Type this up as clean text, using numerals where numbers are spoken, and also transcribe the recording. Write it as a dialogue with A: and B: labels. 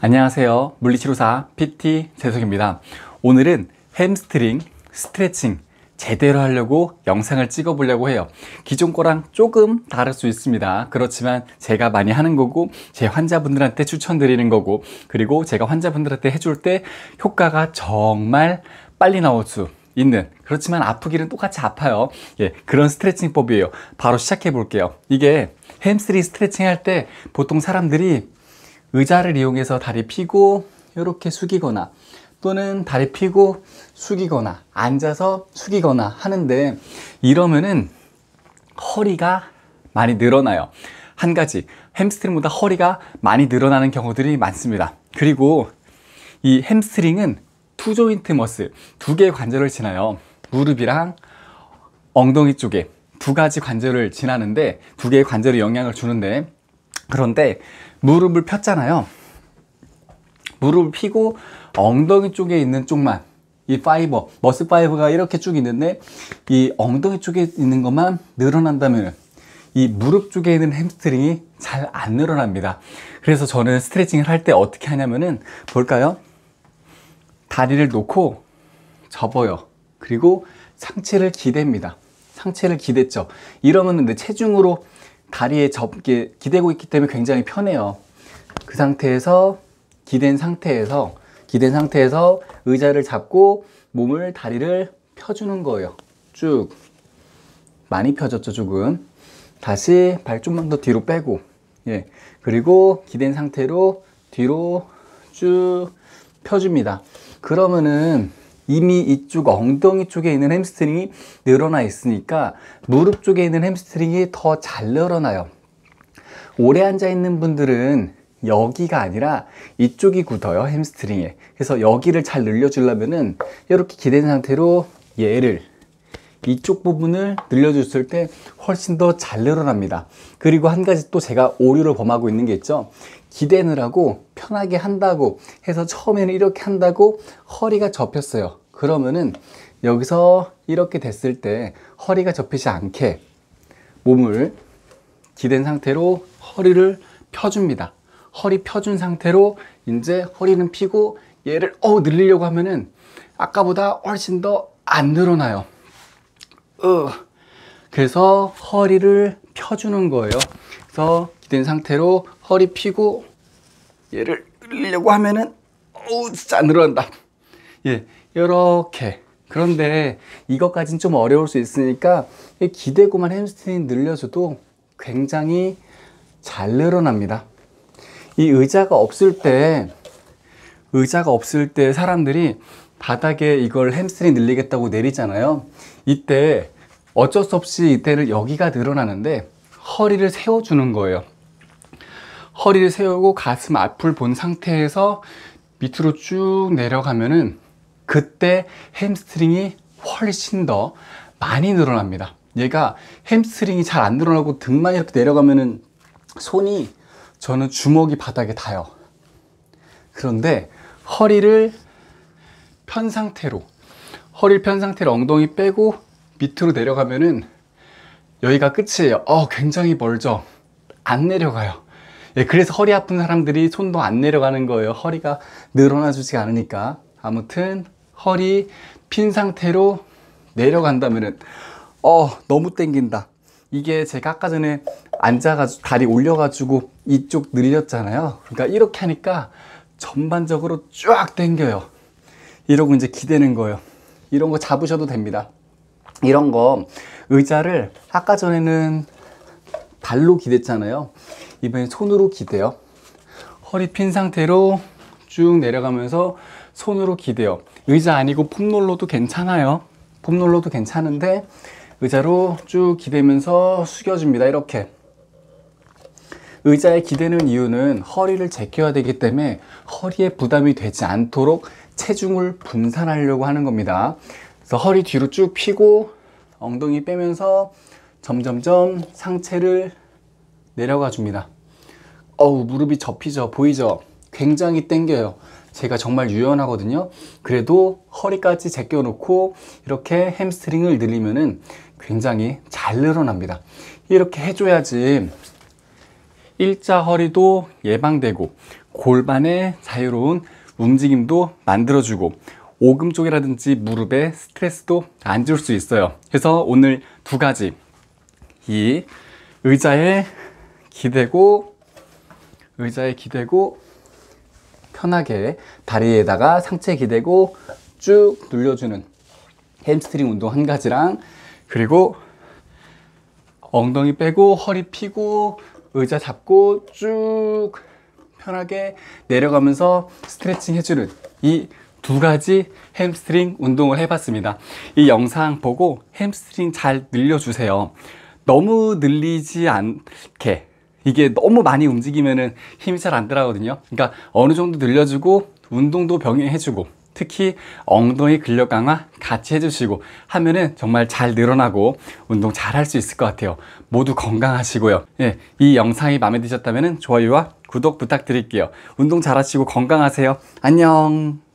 A: 안녕하세요. 물리치료사 PT 재석입니다. 오늘은 햄스트링 스트레칭 제대로 하려고 영상을 찍어 보려고 해요. 기존 거랑 조금 다를 수 있습니다. 그렇지만 제가 많이 하는 거고 제 환자분들한테 추천드리는 거고, 그리고 제가 환자분들한테 해줄 때 효과가 정말 빨리 나올 수 있는, 그렇지만 아프기는 똑같이 아파요. 그런 스트레칭법이에요. 바로 시작해 볼게요. 이게 햄스트링 스트레칭 할 때 보통 사람들이 의자를 이용해서 다리 펴고 이렇게 숙이거나, 또는 다리 펴고 숙이거나 앉아서 숙이거나 하는데, 이러면은 허리가 많이 늘어나요. 한 가지, 햄스트링보다 허리가 많이 늘어나는 경우들이 많습니다. 그리고 이 햄스트링은 투 조인트 머슬, 두 개의 관절을 지나요. 무릎이랑 엉덩이 쪽에 두 가지 관절을 지나는데, 두 개의 관절에 영향을 주는데, 그런데 무릎을 폈잖아요. 무릎을 펴고 엉덩이 쪽에 있는 쪽만, 이 파이버, 머슬 파이버가 이렇게 쭉 있는데 이 엉덩이 쪽에 있는 것만 늘어난다면 이 무릎 쪽에 있는 햄스트링이 잘 안 늘어납니다. 그래서 저는 스트레칭을 할 때 어떻게 하냐면은, 볼까요? 다리를 놓고 접어요. 그리고 상체를 기댑니다. 상체를 기댔죠. 이러면 내 체중으로 다리에 기대고 있기 때문에 굉장히 편해요. 그 상태에서 기댄 상태에서 의자를 잡고 몸을, 다리를 펴주는 거예요. 쭉 많이 펴졌죠. 조금 다시 발 좀만 더 뒤로 빼고, 그리고 기댄 상태로 뒤로 쭉 펴줍니다. 그러면은 이미 이쪽 엉덩이 쪽에 있는 햄스트링이 늘어나 있으니까 무릎 쪽에 있는 햄스트링이 더 잘 늘어나요. 오래 앉아 있는 분들은 여기가 아니라 이쪽이 굳어요, 햄스트링에. 그래서 여기를 잘 늘려주려면은 이렇게 기댄 상태로 얘를, 이쪽 부분을 늘려줬을 때 훨씬 더 잘 늘어납니다. 그리고 한 가지 또 제가 오류를 범하고 있는 게 있죠. 기대느라고 편하게 한다고 해서 처음에는 이렇게 한다고 허리가 접혔어요. 그러면은 여기서 이렇게 됐을 때 허리가 접히지 않게 몸을 기댄 상태로 허리를 펴줍니다. 허리 펴준 상태로 이제 허리는 펴고 얘를 늘리려고 하면은 아까보다 훨씬 더 안 늘어나요. 그래서 허리를 펴주는 거예요. 그래서 기댄 상태로 허리 펴고 얘를 늘리려고 하면은 진짜 안 늘어난다. 이렇게. 그런데 이것까지는 좀 어려울 수 있으니까 기대고만 햄스트링 늘려줘도 굉장히 잘 늘어납니다. 이 의자가 없을 때 사람들이 바닥에 이걸 햄스트링 늘리겠다고 내리잖아요. 이때 어쩔 수 없이 이때는 여기가 늘어나는데 허리를 세워주는 거예요. 허리를 세우고 가슴 앞을 본 상태에서 밑으로 쭉 내려가면은 그때 햄스트링이 훨씬 더 많이 늘어납니다. 얘가 햄스트링이 잘 안 늘어나고 등만 이렇게 내려가면은 저는 주먹이 바닥에 닿아요. 그런데 허리를 편 상태로 엉덩이 빼고 밑으로 내려가면은 여기가 끝이에요. 굉장히 멀죠? 안 내려가요. 그래서 허리 아픈 사람들이 손도 안 내려가는 거예요. 허리가 늘어나 주지 않으니까. 아무튼 허리 핀 상태로 내려간다면은 너무 땡긴다. 이게 제가 아까 전에 앉아가지고 다리 올려가지고 이쪽 늘렸잖아요. 그러니까 이렇게 하니까 전반적으로 쫙 당겨요. 이러고 이제 기대는 거예요. 이런 거 잡으셔도 됩니다. 이런 거 의자를 아까 전에는 발로 기댔잖아요. 이번엔 손으로 기대요. 허리 핀 상태로 쭉 내려가면서 손으로 기대요. 의자 아니고 폼롤러도 괜찮아요. 폼롤러도 괜찮은데 의자로 쭉 기대면서 숙여줍니다. 이렇게. 의자에 기대는 이유는 허리를 제껴야 되기 때문에 허리에 부담이 되지 않도록 체중을 분산하려고 하는 겁니다. 그래서 허리 뒤로 쭉 펴고 엉덩이 빼면서 점점점 상체를 내려가 줍니다. 무릎이 접히죠? 보이죠? 굉장히 당겨요. 제가 정말 유연하거든요. 그래도 허리까지 제껴 놓고 이렇게 햄스트링을 늘리면은 굉장히 잘 늘어납니다. 이렇게 해줘야지 일자 허리도 예방되고, 골반의 자유로운 움직임도 만들어주고 오금 쪽이라든지 무릎에 스트레스도 안 줄 수 있어요. 그래서 오늘 두 가지, 이 의자에 기대고 편하게 다리에다가 상체 기대고 쭉 눌려주는 햄스트링 운동 한 가지랑, 그리고 엉덩이 빼고 허리 펴고 의자 잡고 쭉 편하게 내려가면서 스트레칭 해주는 이 두 가지 햄스트링 운동을 해봤습니다. 이 영상 보고 햄스트링 잘 늘려주세요. 너무 늘리지 않게, 이게 너무 많이 움직이면은 힘이 잘 안 들어가거든요. 그러니까 어느 정도 늘려주고 운동도 병행해주고 특히 엉덩이 근력 강화 같이 해주시고 하면은 정말 잘 늘어나고 운동 잘 할 수 있을 것 같아요. 모두 건강하시고요. 예, 이 영상이 마음에 드셨다면 좋아요와 구독 부탁드릴게요. 운동 잘 하시고 건강하세요. 안녕.